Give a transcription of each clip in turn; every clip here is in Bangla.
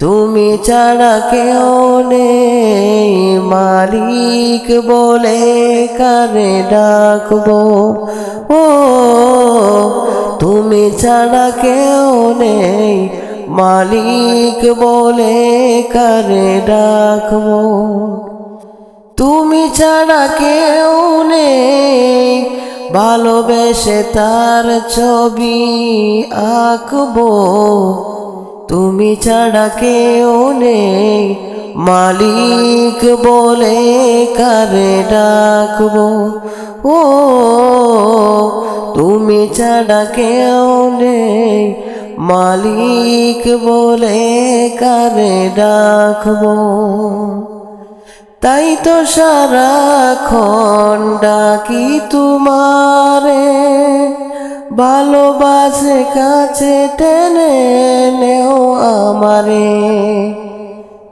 তুমি ছাড়া কেউ নেই মালিক বলে কারে ডাকবো। ও তুমি ছাড়া কেউ নেই মালিক বলে কারে ডাকবো। তুমি ছাড়া কেউ নেই ভালোবেসে তার ছবি আঁকবো। তুমি ছাড়া কেউ নেই মালিক বলে কারে ডাকবো। ও তুমি ছাড়া কেউ নেই মালিক বলে কারে ডাকবো। তাই তো সারাক্ষণ ডাকি তোমারে, ভালোবাসে কাছে টেনে নেও আমারে।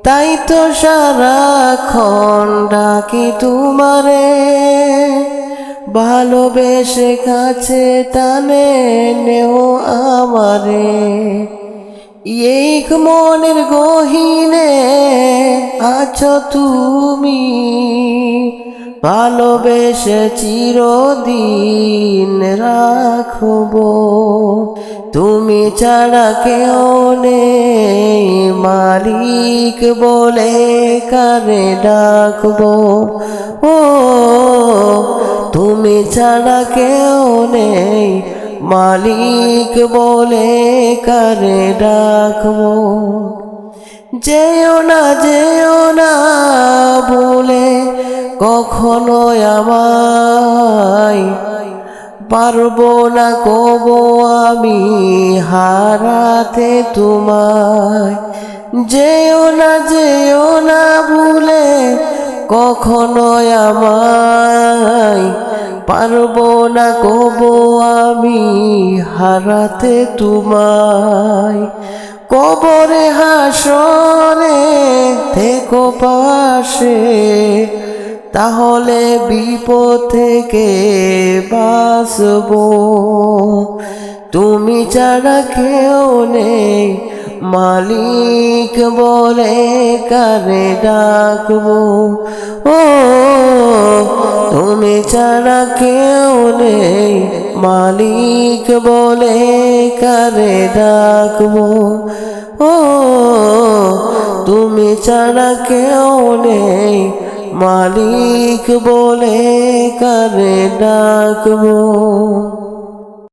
তাই তো সারাক্ষণ ডাকি তোমারে, ভালোবেসে কাছে টানে নেও আমারে। এই মনের গহীনে আছো তুমি, ভালোবেসে চিরদিন রাখবো। তুমি ছাড়া কেউ নেই মালিক বলে কারে ডাকবো। ও তুমি ছাড়া কেউ নেই মালিক বলে কারে ডাকবো। যেও না বলে কখনো আমায়, পারবো না কবো আমি হারাতে তোমায়। যেও না ভুলে কখনো আমায়, পারবো না কবো আমি হারাতে তোমায়। কবরে হাসরে থেকো পাশে, তাহলে বিপদ থেকে বাঁচবো। তুমি ছাড়া কেউ নেই মালিক বলে কারে ডাকবো। ও তুমি ছাড়া কেউ নেই মালিক বলে কারে ডাকবো। ও তুমি ছাড়া কেউ নেই মালিক বলে কারে ডাকবো।